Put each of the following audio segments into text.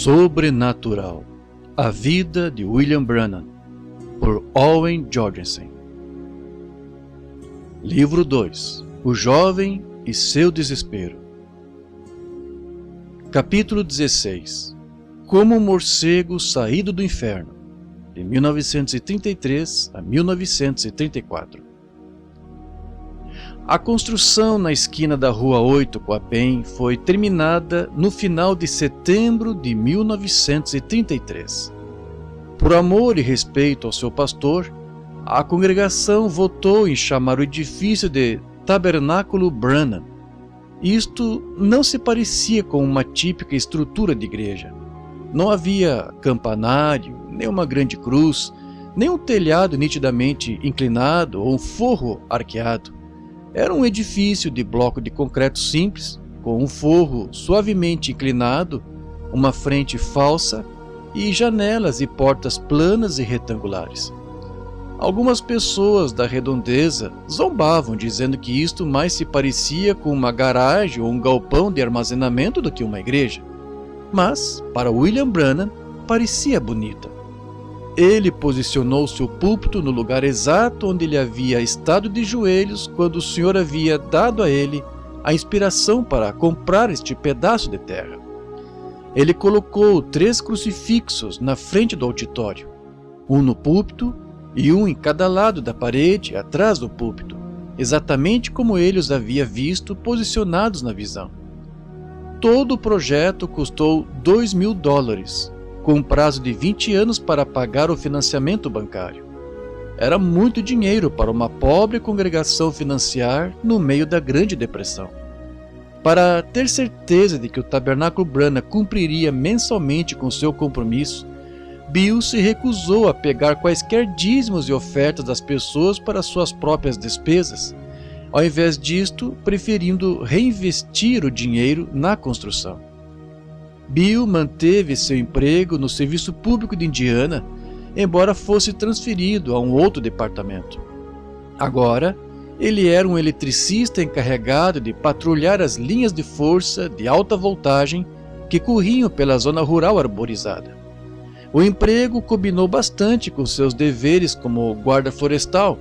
Sobrenatural. A vida de William Branham, por Owen Jorgensen. Livro 2. O jovem e seu desespero. Capítulo 16. Como um morcego saído do inferno, de 1933 a 1934. A construção na esquina da Rua 8 com a Penn foi terminada no final de setembro de 1933. Por amor e respeito ao seu pastor, a congregação votou em chamar o edifício de Tabernáculo Branham. Isto não se parecia com uma típica estrutura de igreja. Não havia campanário, nem uma grande cruz, nem um telhado nitidamente inclinado ou um forro arqueado. Era um edifício de bloco de concreto simples, com um forro suavemente inclinado, uma frente falsa e janelas e portas planas e retangulares. Algumas pessoas da redondeza zombavam, dizendo que isto mais se parecia com uma garagem ou um galpão de armazenamento do que uma igreja. Mas, para William Branham, parecia bonita. Ele posicionou seu púlpito no lugar exato onde ele havia estado de joelhos quando o Senhor havia dado a ele a inspiração para comprar este pedaço de terra. Ele colocou 3 crucifixos na frente do auditório, um no púlpito e um em cada lado da parede atrás do púlpito, exatamente como ele os havia visto posicionados na visão. Todo o projeto custou $2.000, com um prazo de 20 anos para pagar o financiamento bancário. Era muito dinheiro para uma pobre congregação financiar no meio da Grande Depressão. Para ter certeza de que o Tabernáculo Branham cumpriria mensalmente com seu compromisso, Bill se recusou a pegar quaisquer dízimos e ofertas das pessoas para suas próprias despesas, ao invés disto, preferindo reinvestir o dinheiro na construção. Bill manteve seu emprego no Serviço Público de Indiana, embora fosse transferido a um outro departamento. Agora, ele era um eletricista encarregado de patrulhar as linhas de força de alta voltagem que corriam pela zona rural arborizada. O emprego combinou bastante com seus deveres como guarda florestal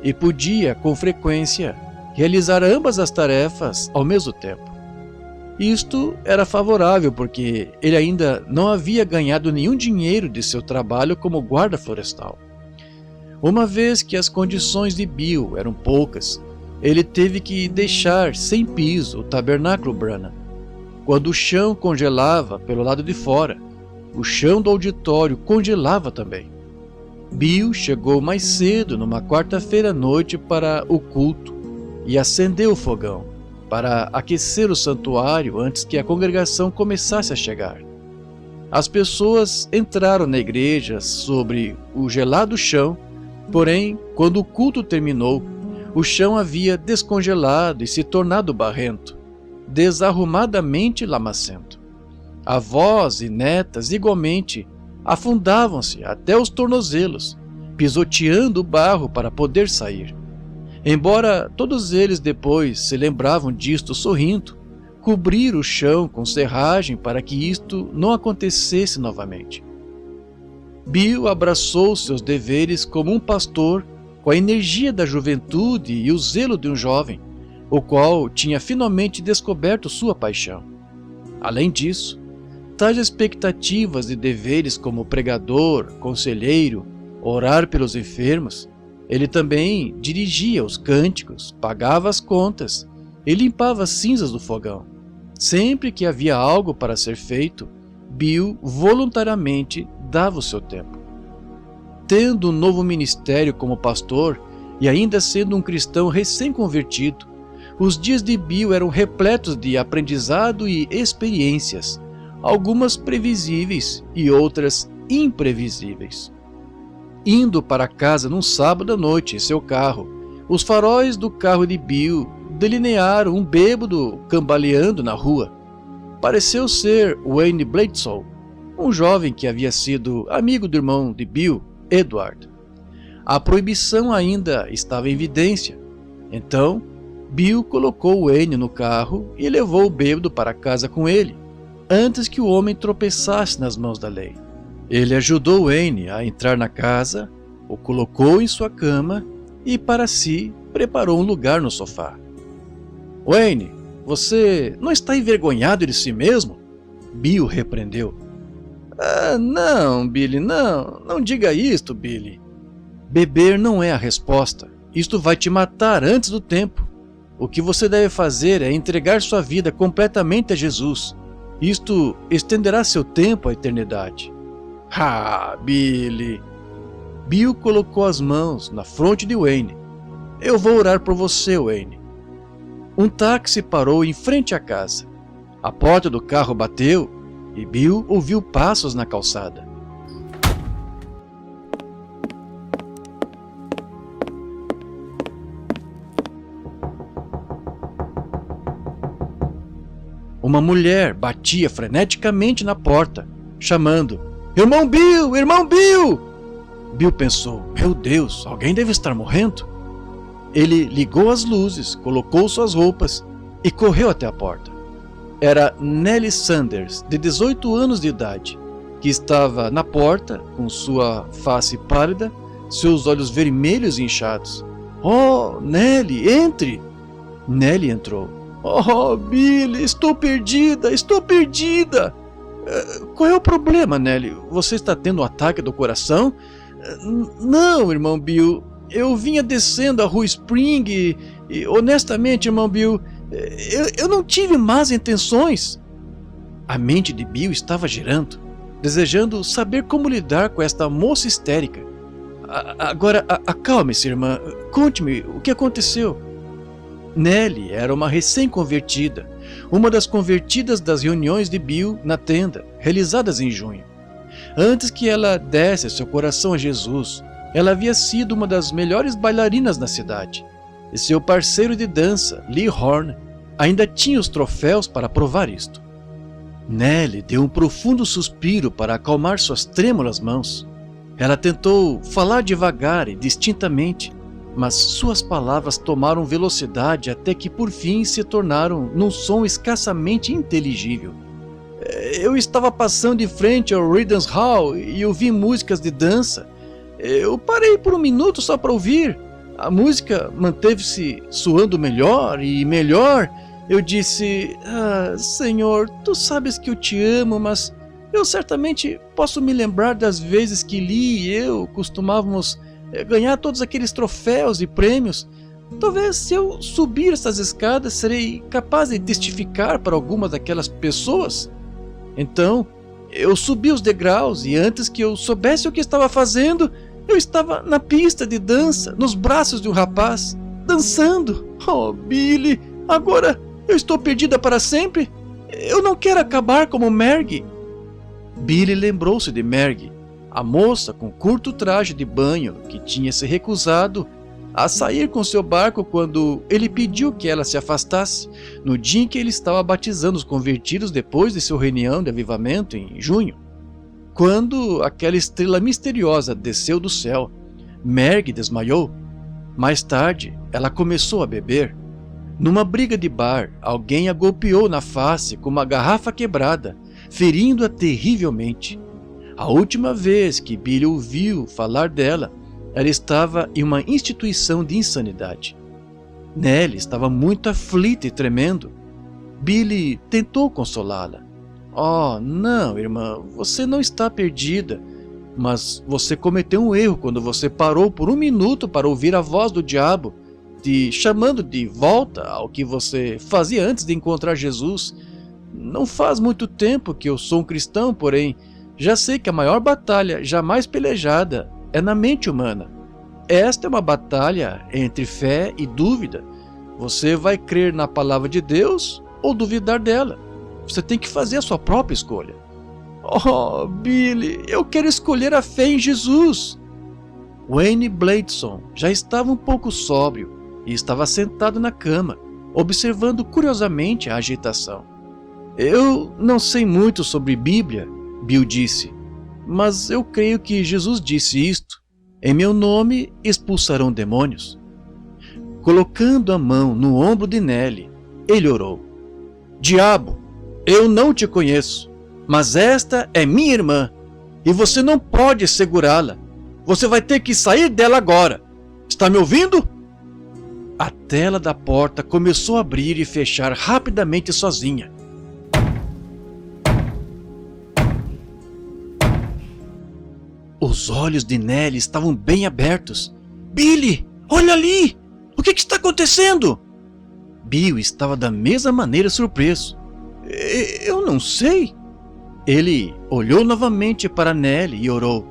e podia, com frequência, realizar ambas as tarefas ao mesmo tempo. Isto era favorável porque ele ainda não havia ganhado nenhum dinheiro de seu trabalho como guarda florestal. Uma vez que as condições de Bill eram poucas, ele teve que deixar sem piso o Tabernáculo Branham. Quando o chão congelava pelo lado de fora, o chão do auditório congelava também. Bill chegou mais cedo numa quarta-feira à noite para o culto e acendeu o fogão para aquecer o santuário antes que a congregação começasse a chegar. As pessoas entraram na igreja sobre o gelado chão, porém, quando o culto terminou, o chão havia descongelado e se tornado barrento, desarrumadamente lamacento. Avós e netas, igualmente, afundavam-se até os tornozelos, pisoteando o barro para poder sair. Embora todos eles depois se lembravam disto sorrindo, cobriram o chão com serragem para que isto não acontecesse novamente. Bill abraçou seus deveres como um pastor com a energia da juventude e o zelo de um jovem, o qual tinha finalmente descoberto sua paixão. Além disso, tais expectativas e deveres como pregador, conselheiro, orar pelos enfermos, ele também dirigia os cânticos, pagava as contas e limpava as cinzas do fogão. Sempre que havia algo para ser feito, Bill voluntariamente dava o seu tempo. Tendo um novo ministério como pastor e ainda sendo um cristão recém-convertido, os dias de Bill eram repletos de aprendizado e experiências, algumas previsíveis e outras imprevisíveis. Indo para casa num sábado à noite em seu carro, os faróis do carro de Bill delinearam um bêbado cambaleando na rua. Pareceu ser Wayne Bledsoe, um jovem que havia sido amigo do irmão de Bill, Edward. A proibição ainda estava em evidência. Então, Bill colocou Wayne no carro e levou o bêbado para casa com ele. antes que o homem tropeçasse nas mãos da lei. Ele ajudou Wayne a entrar na casa, o colocou em sua cama e, para si, preparou um lugar no sofá. Wayne, você não está envergonhado de si mesmo? Bill repreendeu. Não, Billy, não diga isto, Billy. Beber não é a resposta. Isto vai te matar antes do tempo. O que você deve fazer é entregar sua vida completamente a Jesus. Isto estenderá seu tempo à eternidade. Billy. Bill colocou as mãos na fronte de Wayne. Eu vou orar por você, Wayne. Um táxi parou em frente à casa. A porta do carro bateu e Bill ouviu passos na calçada. Uma mulher batia freneticamente na porta, chamando: Irmão Bill! Irmão Bill! Bill pensou: meu Deus, alguém deve estar morrendo. Ele ligou as luzes, colocou suas roupas e correu até a porta. Era Nellie Sanders, de 18 anos de idade, que estava na porta com sua face pálida, seus olhos vermelhos e inchados. Oh, Nellie, entre! Nellie entrou. Oh, Billy, estou perdida, estou perdida! Qual é o problema, Nellie? Você está tendo um ataque do coração? Não, irmão Bill, eu vinha descendo a rua Spring e honestamente, irmão Bill, eu não tive más intenções. A mente de Bill estava girando, desejando saber como lidar com esta moça histérica. Agora, acalme-se, irmã, conte-me o que aconteceu. Nellie era uma recém-convertida, uma das convertidas das reuniões de Bill na tenda, realizadas em junho. Antes que ela desse seu coração a Jesus, ela havia sido uma das melhores bailarinas na cidade, e seu parceiro de dança, Lee Horn, ainda tinha os troféus para provar isto. Nellie deu um profundo suspiro para acalmar suas trêmulas mãos. Ela tentou falar devagar e distintamente, mas suas palavras tomaram velocidade até que por fim se tornaram num som escassamente inteligível. Eu estava passando em frente ao Regents Hall e ouvi músicas de dança. Eu parei por um minuto só para ouvir. A música manteve-se soando melhor e melhor. Eu disse: Senhor, tu sabes que eu te amo, mas eu certamente posso me lembrar das vezes que Lee e eu costumávamos ganhar todos aqueles troféus e prêmios. Talvez se eu subir essas escadas serei capaz de testificar para algumas daquelas pessoas. Então eu subi os degraus e antes que eu soubesse o que estava fazendo, eu estava na pista de dança, nos braços de um rapaz, dançando. Oh, Billy, agora eu estou perdida para sempre? Eu não quero acabar como Margie. Billy lembrou-se de Margie, a moça com curto traje de banho que tinha se recusado a sair com seu barco quando ele pediu que ela se afastasse, no dia em que ele estava batizando os convertidos depois de sua reunião de avivamento em junho. Quando aquela estrela misteriosa desceu do céu, Margie desmaiou. Mais tarde, ela começou a beber. Numa briga de bar, alguém a golpeou na face com uma garrafa quebrada, ferindo-a terrivelmente. A última vez que Billy ouviu falar dela, ela estava em uma instituição de insanidade. Nellie estava muito aflita e tremendo. Billy tentou consolá-la. Oh, não, irmã, você não está perdida, mas você cometeu um erro quando você parou por um minuto para ouvir a voz do diabo te chamando de volta ao que você fazia antes de encontrar Jesus. Não faz muito tempo que eu sou um cristão, porém, já sei que a maior batalha jamais pelejada é na mente humana. Esta é uma batalha entre fé e dúvida. Você vai crer na palavra de Deus ou duvidar dela. Você tem que fazer a sua própria escolha. Oh, Billy, eu quero escolher a fé em Jesus. Wayne Bladson já estava um pouco sóbrio e estava sentado na cama, observando curiosamente a agitação. Eu não sei muito sobre Bíblia, Bill disse, mas eu creio que Jesus disse isto: em meu nome expulsarão demônios. Colocando a mão no ombro de Nellie, ele orou: Diabo, Eu não te conheço, mas esta é minha irmã, e você não pode segurá-la. Você vai ter que sair dela agora. Está me ouvindo? A tela da porta começou a abrir e fechar rapidamente sozinha. Os olhos de Nellie estavam bem abertos. Billy, olha ali! O que está acontecendo? Bill estava da mesma maneira surpreso. Eu não sei. Ele olhou novamente para Nellie e orou.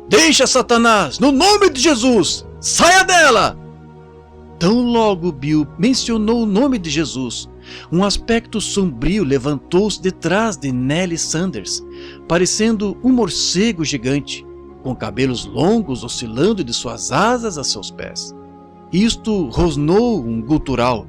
Deixa, Satanás, no nome de Jesus! Saia dela! Tão logo Bill mencionou o nome de Jesus, um aspecto sombrio levantou-se detrás de Nellie Sanders, parecendo um morcego gigante, com cabelos longos oscilando de suas asas a seus pés. Isto rosnou um gutural.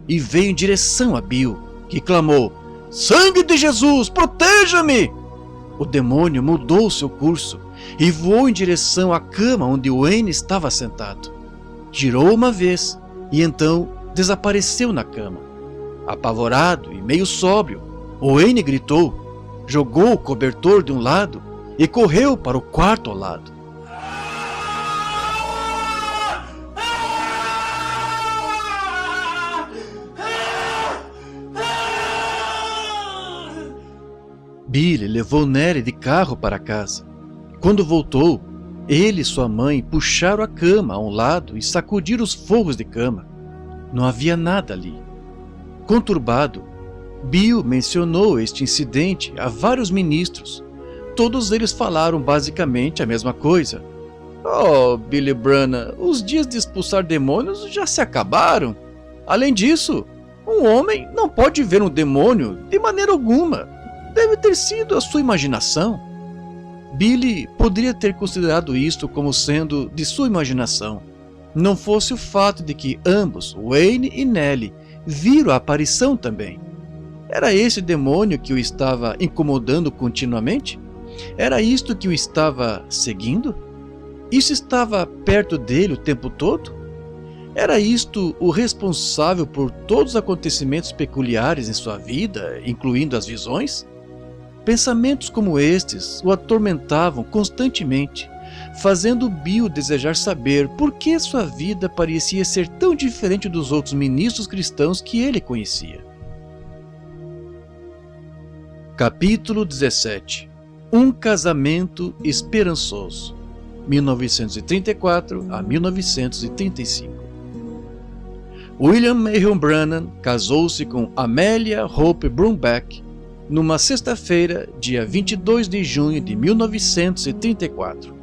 E veio em direção a Bill, que clamou, Sangue de Jesus, proteja-me! O demônio mudou seu curso e voou em direção à cama onde Wayne estava sentado. Girou uma vez e então desapareceu na cama. Apavorado e meio sóbrio, Wayne gritou, jogou o cobertor de um lado e correu para o quarto ao lado. Billy levou Nellie de carro para casa. Quando voltou, ele e sua mãe puxaram a cama a um lado e sacudiram os forros de cama. Não havia nada ali. Conturbado, Bill mencionou este incidente a vários ministros. Todos eles falaram basicamente a mesma coisa. Oh, Billy Branham, os dias de expulsar demônios já se acabaram. Além disso, um homem não pode ver um demônio de maneira alguma. Deve ter sido a sua imaginação. Billy poderia ter considerado isto como sendo de sua imaginação, não fosse o fato de que ambos, Wayne e Nellie, viram a aparição também. Era esse demônio que o estava incomodando continuamente? Era isto que o estava seguindo? Isso estava perto dele o tempo todo? Era isto o responsável por todos os acontecimentos peculiares em sua vida, incluindo as visões? Pensamentos como estes o atormentavam constantemente, fazendo Bill desejar saber por que sua vida parecia ser tão diferente dos outros ministros cristãos que ele conhecia. Capítulo 17 Um casamento esperançoso, 1934 a 1935. William Mahon Branham casou-se com Amelia Hope Brumback numa sexta-feira, dia 22 de junho de 1934.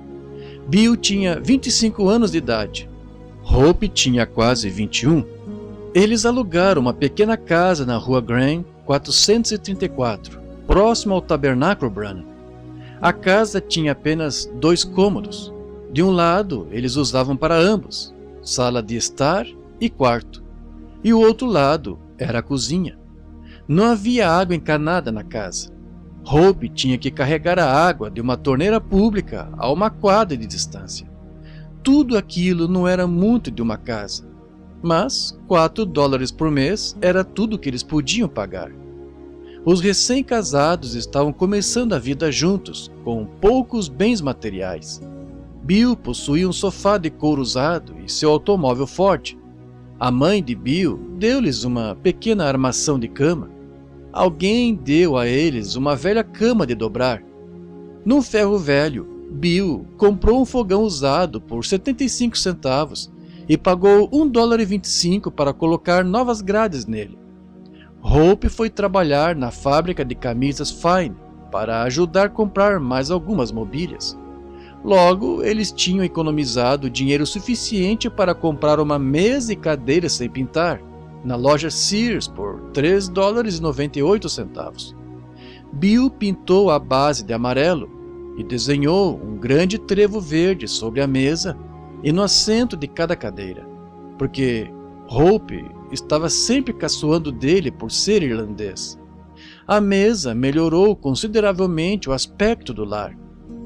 Bill tinha 25 anos de idade. Hope tinha quase 21. Eles alugaram uma pequena casa na rua Graham, 434, próximo ao Tabernáculo Branham. A casa tinha apenas 2 cômodos. De um lado, eles usavam para ambos, sala de estar e quarto. E o outro lado era a cozinha. Não havia água encanada na casa. Hope tinha que carregar a água de uma torneira pública a uma quadra de distância. Tudo aquilo não era muito de uma casa, mas $4 por mês era tudo que eles podiam pagar. Os recém-casados estavam começando a vida juntos, com poucos bens materiais. Bill possuía um sofá de couro usado e seu automóvel Ford. A mãe de Bill deu-lhes uma pequena armação de cama. Alguém deu a eles uma velha cama de dobrar. Num ferro velho, Bill comprou um fogão usado por 75 centavos e pagou $1,25 para colocar novas grades nele. Hope foi trabalhar na fábrica de camisas Fine para ajudar a comprar mais algumas mobílias. Logo, eles tinham economizado dinheiro suficiente para comprar uma mesa e cadeira sem pintar na loja Sears por $3,98. Bill pintou a base de amarelo e desenhou um grande trevo verde sobre a mesa e no assento de cada cadeira, porque Hope estava sempre caçoando dele por ser irlandês. A mesa melhorou consideravelmente o aspecto do lar.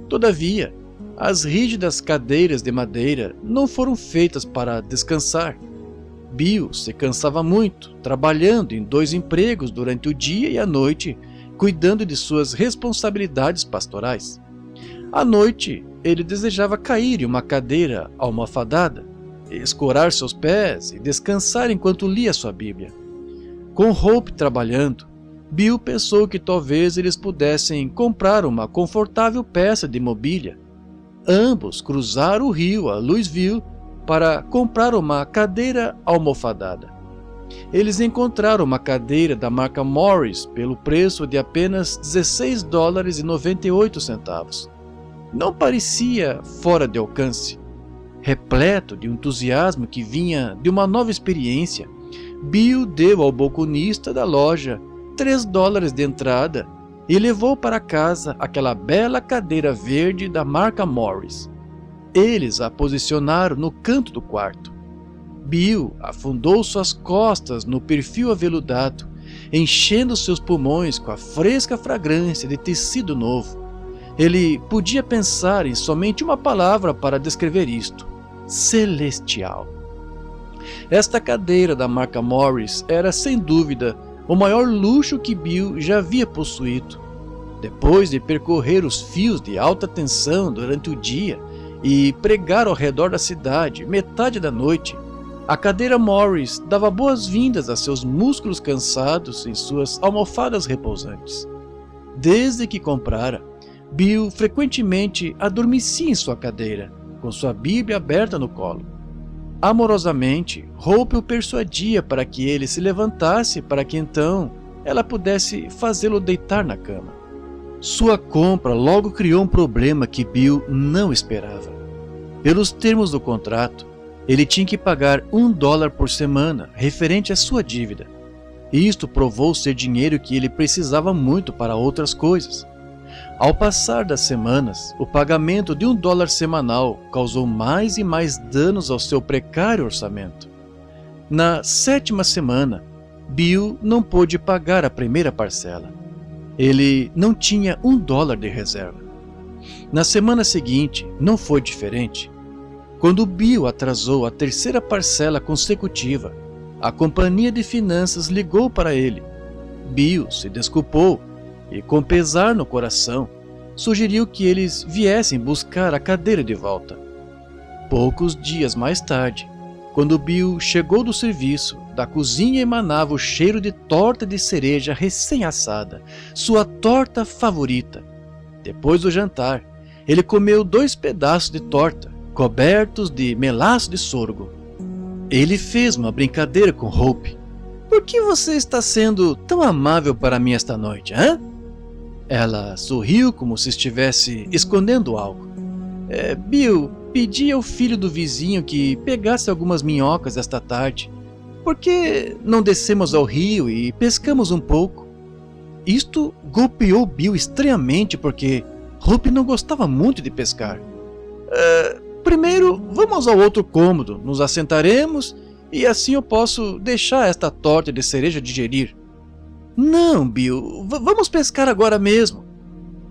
Todavia, As rígidas cadeiras de madeira não foram feitas para descansar. Bill se cansava muito, trabalhando em 2 empregos durante o dia e a noite, cuidando de suas responsabilidades pastorais. À noite, ele desejava cair em uma cadeira almofadada, escorar seus pés e descansar enquanto lia sua Bíblia. Com Hope trabalhando, Bill pensou que talvez eles pudessem comprar uma confortável peça de mobília. Ambos cruzaram o rio a Louisville para comprar uma cadeira almofadada. Eles encontraram uma cadeira da marca Morris pelo preço de apenas $16,98. Não parecia fora de alcance. Repleto de entusiasmo que vinha de uma nova experiência, Bill deu ao balconista da loja $3 de entrada e levou para casa aquela bela cadeira verde da marca Morris. Eles a posicionaram no canto do quarto. Bill afundou suas costas no perfil aveludado, enchendo seus pulmões com a fresca fragrância de tecido novo. Ele podia pensar em somente uma palavra para descrever isto: celestial. Esta cadeira da marca Morris era, sem dúvida, o maior luxo que Bill já havia possuído. Depois de percorrer os fios de alta tensão durante o dia e pregar ao redor da cidade metade da noite, a cadeira Morris dava boas-vindas a seus músculos cansados em suas almofadas repousantes. Desde que comprara, Bill frequentemente adormecia em sua cadeira, com sua Bíblia aberta no colo. Amorosamente, Hope o persuadia para que ele se levantasse para que então ela pudesse fazê-lo deitar na cama. Sua compra logo criou um problema que Bill não esperava. Pelos termos do contrato, ele tinha que pagar $1 por semana referente à sua dívida. Isto provou ser dinheiro que ele precisava muito para outras coisas. Ao passar das semanas, o pagamento de $1 semanal causou mais e mais danos ao seu precário orçamento. Na 7ª semana, Bill não pôde pagar a primeira parcela. Ele não tinha $1 de reserva. Na semana seguinte, não foi diferente. Quando Bill atrasou a 3ª parcela consecutiva, a companhia de finanças ligou para ele. Bill se desculpou e, com pesar no coração, sugeriu que eles viessem buscar a cadeira de volta. Poucos dias mais tarde, quando Bill chegou do serviço, da cozinha emanava o cheiro de torta de cereja recém-assada, sua torta favorita. Depois do jantar, ele comeu 2 pedaços de torta, cobertos de melaço de sorgo. Ele fez uma brincadeira com Hope. "Por que você está sendo tão amável para mim esta noite, hã?" Ela sorriu como se estivesse escondendo algo. Bill, pedi ao filho do vizinho que pegasse algumas minhocas esta tarde. Por que não descemos ao rio e pescamos um pouco?" Isto golpeou Bill estranhamente porque Hope não gostava muito de pescar. Primeiro, vamos ao outro cômodo, nos assentaremos e assim eu posso deixar esta torta de cereja digerir." "Não, Bill, vamos pescar agora mesmo."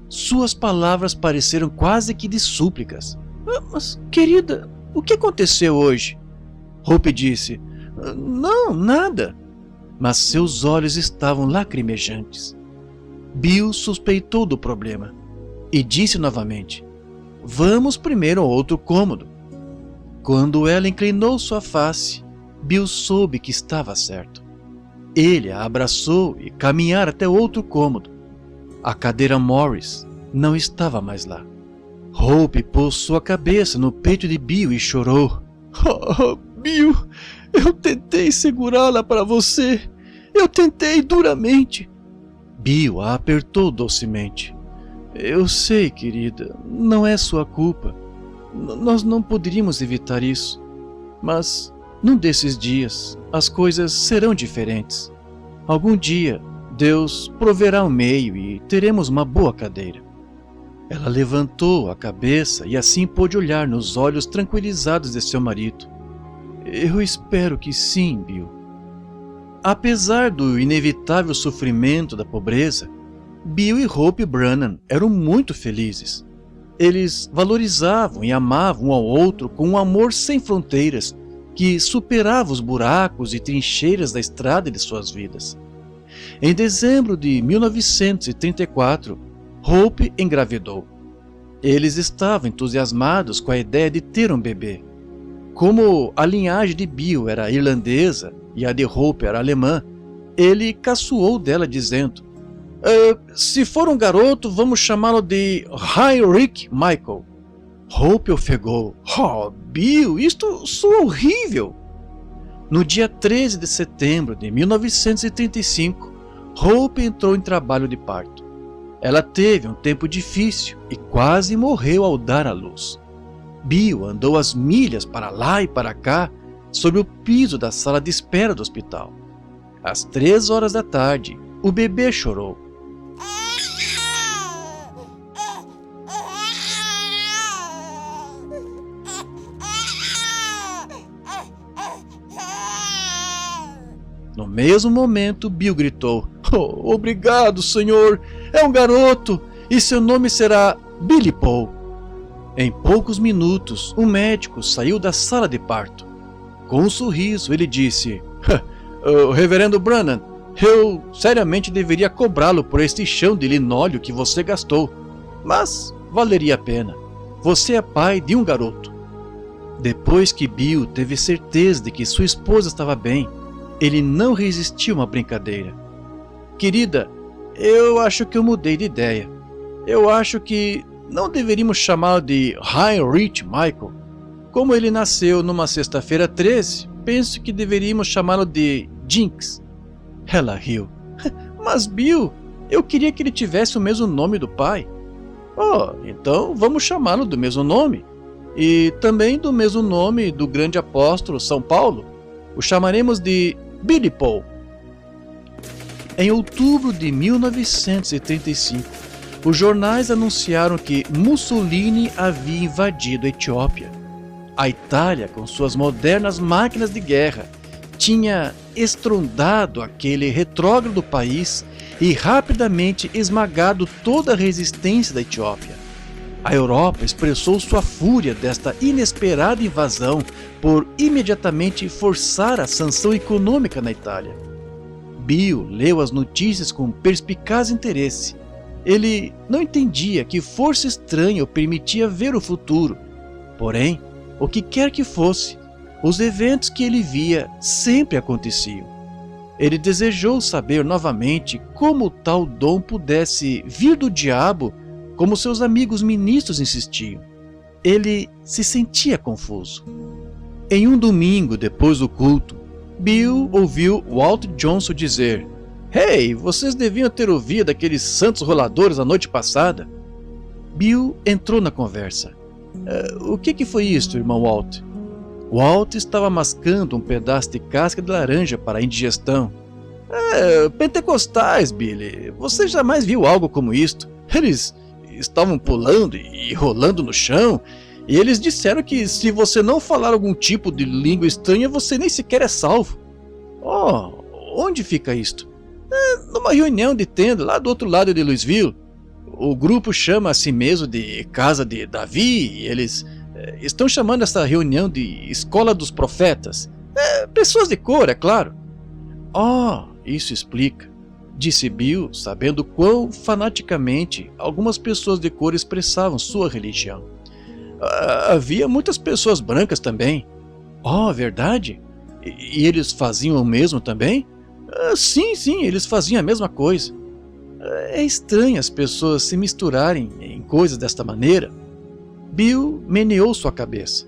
Suas palavras pareceram quase que de súplicas. "Mas, querida, o que aconteceu hoje?" Hope disse. "Não, nada." Mas seus olhos estavam lacrimejantes. Bill suspeitou do problema e disse novamente: "Vamos primeiro ao outro cômodo." Quando ela inclinou sua face, Bill soube que estava certo. Ele a abraçou e caminharam até outro cômodo. A cadeira Morris não estava mais lá. Hope pôs sua cabeça no peito de Bill e chorou. "Oh, Bill, eu tentei segurá-la para você. Eu tentei duramente." Bill a apertou docemente. "Eu sei, querida, não é sua culpa. Nós não poderíamos evitar isso. Mas, num desses dias, as coisas serão diferentes. Algum dia, Deus proverá um meio e teremos uma boa cadeira." Ela levantou a cabeça e assim pôde olhar nos olhos tranquilizados de seu marido. "Eu espero que sim, Bill." Apesar do inevitável sofrimento da pobreza, Bill e Hope Brannan eram muito felizes. Eles valorizavam e amavam um ao outro com um amor sem fronteiras que superava os buracos e trincheiras da estrada de suas vidas. Em dezembro de 1934, Hope engravidou. Eles estavam entusiasmados com a ideia de ter um bebê. Como a linhagem de Bill era irlandesa e a de Hope era alemã, ele caçoou dela dizendo: se for um garoto, vamos chamá-lo de Heinrich Michael. Hope ofegou: Oh, Bill, isto soa horrível! No dia 13 de setembro de 1935, Hope entrou em trabalho de parto. Ela teve um tempo difícil e quase morreu ao dar à luz. Bill andou as milhas para lá e para cá sobre o piso da sala de espera do hospital. Às 3 horas da tarde, o bebê chorou. No mesmo momento, Bill gritou: Oh, obrigado, senhor! É um garoto! E seu nome será Billy Paul. Em poucos minutos, o médico saiu da sala de parto. Com um sorriso, ele disse: Reverendo Brannan, eu seriamente deveria cobrá-lo por este chão de linóleo que você gastou. Mas valeria a pena. Você é pai de um garoto. Depois que Bill teve certeza de que sua esposa estava bem, ele não resistiu a uma brincadeira. Querida, eu acho que eu mudei de ideia. Eu acho que não deveríamos chamá-lo de Heinrich Michael. Como ele nasceu numa sexta-feira 13, penso que deveríamos chamá-lo de Jinx. Ela riu. Mas Bill, eu queria que ele tivesse o mesmo nome do pai. Oh, então vamos chamá-lo do mesmo nome. E também do mesmo nome do grande apóstolo São Paulo. O chamaremos de Billy Paul. Em outubro de 1935, os jornais anunciaram que Mussolini havia invadido a Etiópia. A Itália, com suas modernas máquinas de guerra, tinha estrondado aquele retrógrado país e rapidamente esmagado toda a resistência da Etiópia. A Europa expressou sua fúria desta inesperada invasão por imediatamente forçar a sanção econômica na Itália. Bill leu as notícias com perspicaz interesse. Ele não entendia que força estranha o permitia ver o futuro. Porém, o que quer que fosse, os eventos que ele via sempre aconteciam. Ele desejou saber novamente como tal dom pudesse vir do diabo, como seus amigos ministros insistiam. Ele se sentia confuso. Em um domingo depois do culto, Bill ouviu Walt Johnson dizer: Hey, vocês deviam ter ouvido aqueles santos roladores a noite passada. Bill entrou na conversa. O que foi isto, irmão Walt? Walt estava mascando um pedaço de casca de laranja para a indigestão. Pentecostais, Billy. Você jamais viu algo como isto. Eles estavam pulando e rolando no chão, e eles disseram que se você não falar algum tipo de língua estranha, você nem sequer é salvo. Oh, onde fica isto? Numa reunião de tenda lá do outro lado de Louisville. O grupo chama a si mesmo de Casa de Davi, e eles estão chamando essa reunião de Escola dos Profetas. Pessoas de cor, é claro. Oh, isso explica, disse Bill, sabendo quão fanaticamente algumas pessoas de cor expressavam sua religião. Havia muitas pessoas brancas também. Oh, verdade? E eles faziam o mesmo também? Sim, eles faziam a mesma coisa. É estranho as pessoas se misturarem em coisas desta maneira. Bill meneou sua cabeça.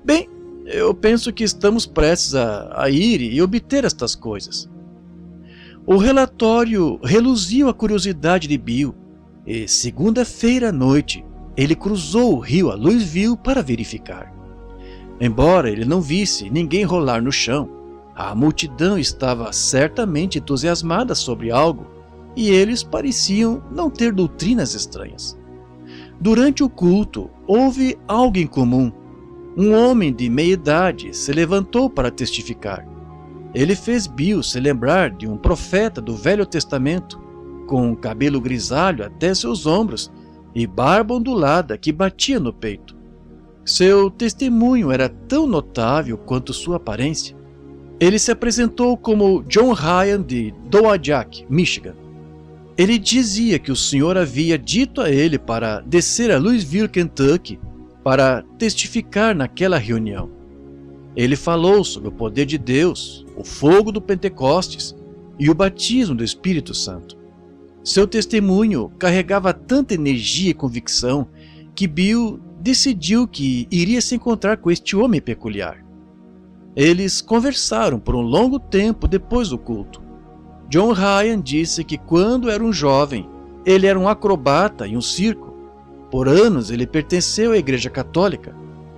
Bem, eu penso que estamos prestes a ir e obter estas coisas. O relatório reluziu a curiosidade de Bill, e segunda-feira à noite ele cruzou o rio a Louisville para verificar. Embora ele não visse ninguém rolar no chão, a multidão estava certamente entusiasmada sobre algo, e eles pareciam não ter doutrinas estranhas. Durante o culto, houve algo em comum. Um homem de meia-idade se levantou para testificar. Ele fez Bill se lembrar de um profeta do Velho Testamento, com cabelo grisalho até seus ombros e barba ondulada que batia no peito. Seu testemunho era tão notável quanto sua aparência. Ele se apresentou como John Ryan de Dowagiac, Michigan. Ele dizia que o Senhor havia dito a ele para descer a Louisville, Kentucky, para testificar naquela reunião. Ele falou sobre o poder de Deus, o fogo do Pentecostes e o batismo do Espírito Santo. Seu testemunho carregava tanta energia e convicção que Bill decidiu que iria se encontrar com este homem peculiar. Eles conversaram por um longo tempo depois do culto. John Ryan disse que quando era um jovem, ele era um acrobata em um circo. Por anos ele pertenceu à Igreja Católica,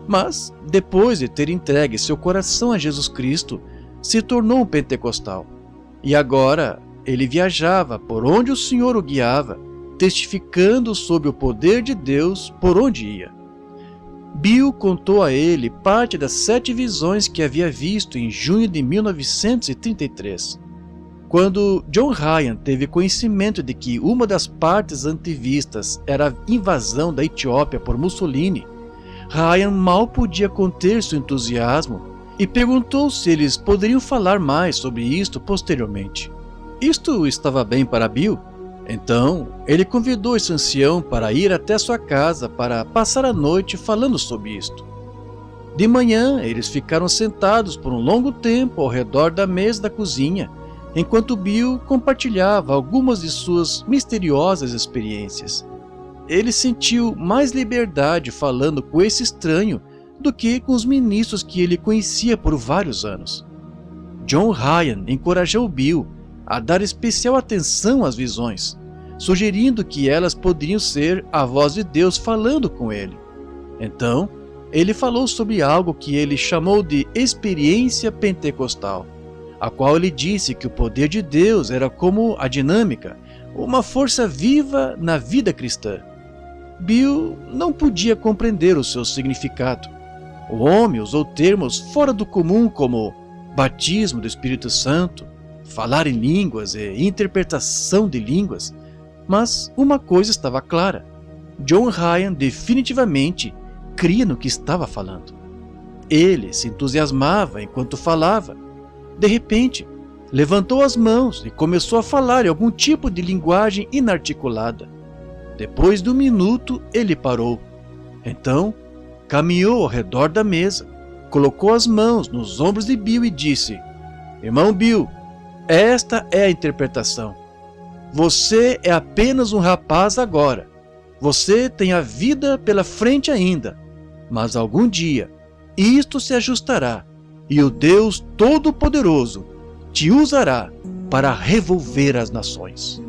mas depois de ter entregue seu coração a Jesus Cristo, se tornou um pentecostal. E agora ele viajava por onde o Senhor o guiava, testificando sobre o poder de Deus por onde ia. Bill contou a ele parte das 7 visões que havia visto em junho de 1933. Quando John Ryan teve conhecimento de que uma das partes antivistas era a invasão da Etiópia por Mussolini, Ryan mal podia conter seu entusiasmo e perguntou se eles poderiam falar mais sobre isto posteriormente. Isto estava bem para Bill. Então, ele convidou esse ancião para ir até sua casa para passar a noite falando sobre isto. De manhã, eles ficaram sentados por um longo tempo ao redor da mesa da cozinha, enquanto Bill compartilhava algumas de suas misteriosas experiências. Ele sentiu mais liberdade falando com esse estranho do que com os ministros que ele conhecia por vários anos. John Ryan encorajou Bill a dar especial atenção às visões, sugerindo que elas poderiam ser a voz de Deus falando com ele. Então, ele falou sobre algo que ele chamou de experiência pentecostal, a qual ele disse que o poder de Deus era como a dinâmica, uma força viva na vida cristã. Bill não podia compreender o seu significado. O homem usou termos fora do comum como batismo do Espírito Santo, falar em línguas e interpretação de línguas, mas uma coisa estava clara: John Ryan definitivamente cria no que estava falando. Ele se entusiasmava enquanto falava. De repente, levantou as mãos e começou a falar em algum tipo de linguagem inarticulada. Depois de um minuto, ele parou. Então, caminhou ao redor da mesa, colocou as mãos nos ombros de Bill e disse: "Irmão Bill, esta é a interpretação. Você é apenas um rapaz agora. Você tem a vida pela frente ainda, mas algum dia isto se ajustará e o Deus Todo-Poderoso te usará para revolver as nações."